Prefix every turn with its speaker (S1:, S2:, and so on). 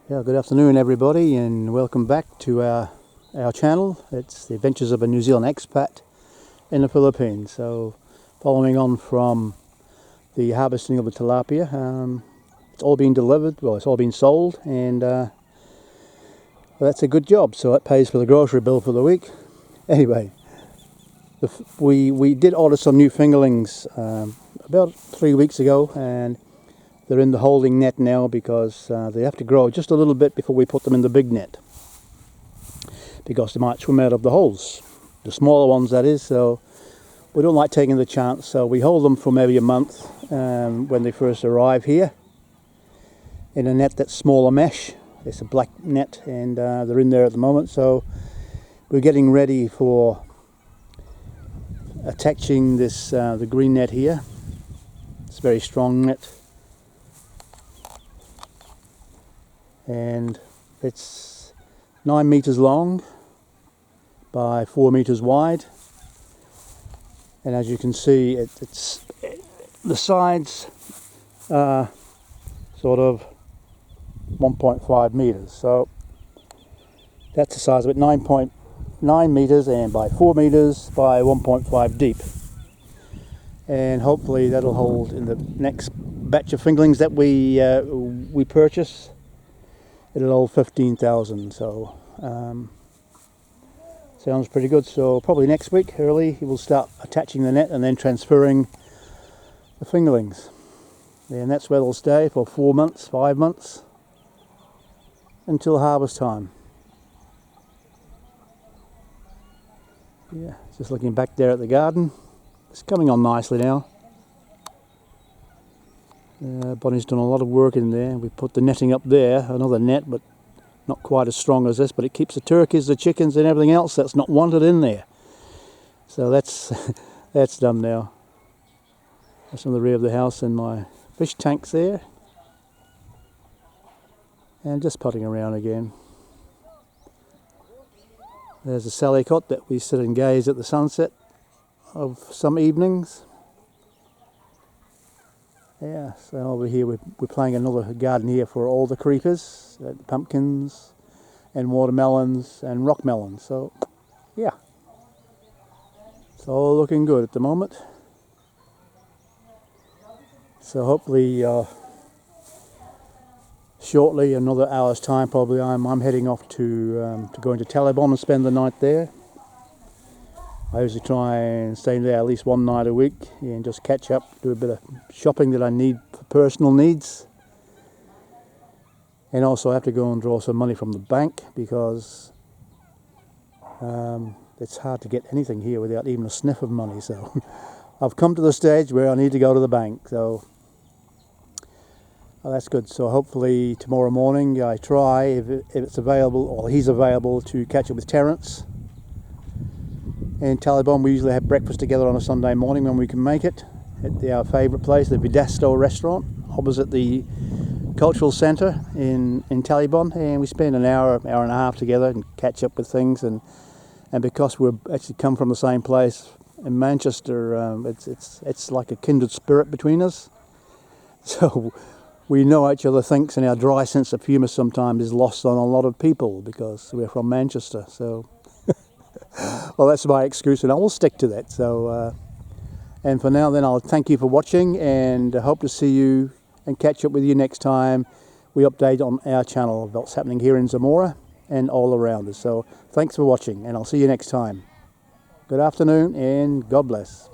S1: Yeah, good afternoon everybody, and welcome back to our channel. It's the adventures of a New Zealand expat in the Philippines. So following on from the harvesting of the tilapia, it's all been delivered, well it's all been sold, and well, that's a good job, so that pays for the grocery bill for the week. Anyway, we did order some new fingerlings about 3 weeks ago, and they're in the holding net now because they have to grow just a little bit before we put them in the big net, because they might swim out of the holes, the smaller ones that is. So we don't like taking the chance, so we hold them for maybe a month when they first arrive here in a net that's smaller mesh. It's a black net, and they're in there at the moment, so we're getting ready for attaching this the green net here. It's a very strong net, and it's 9 meters long by 4 meters wide, and as you can see it's the sides are sort of 1.5 meters, so that's the size of it, 9.9 meters and by 4 meters by 1.5 deep, and hopefully that'll hold in the next batch of fingerlings that we purchase. It'll hold 15,000, so sounds pretty good. So probably next week early we'll start attaching the net and then transferring the fingerlings, and that's where they'll stay for 4 months, 5 months, until harvest time. Yeah, just looking back there at the garden, it's coming on nicely now. Bonnie's done a lot of work in there. We put the netting up there, another net, but not quite as strong as this, but it keeps the turkeys, the chickens and everything else that's not wanted in there. So that's that's done now. That's on the rear of the house, and my fish tanks there, and just putting around again. There's a salicot that we sit and gaze at the sunset of some evenings. Yeah, so over here we're planting another garden here for all the creepers, pumpkins and watermelons and rock melons. So yeah, it's all looking good at the moment. So hopefully shortly, another hour's time probably, I'm heading off to go into Talibon and spend the night there. I usually try and stay there at least one night a week and just catch up, do a bit of shopping that I need for personal needs. And also I have to go and draw some money from the bank, because it's hard to get anything here without even a sniff of money. So I've come to the stage where I need to go to the bank. So well, that's good. So hopefully tomorrow morning I try, if it's available, or he's available, to catch up with Terence. In Talibon we usually have breakfast together on a Sunday morning when we can make it, at our favourite place, the Vidasto restaurant opposite the cultural centre in Talibon, and we spend an hour and a half together and catch up with things, and because we're actually come from the same place in Manchester, it's like a kindred spirit between us. So we know each other thinks, and our dry sense of humour sometimes is lost on a lot of people because we're from Manchester. So well, that's my excuse, and I will stick to that. So and for now then, I'll thank you for watching, and hope to see you and catch up with you next time we update on our channel about what's happening here in Zamora and all around us. So thanks for watching, and I'll see you next time. Good afternoon and God bless.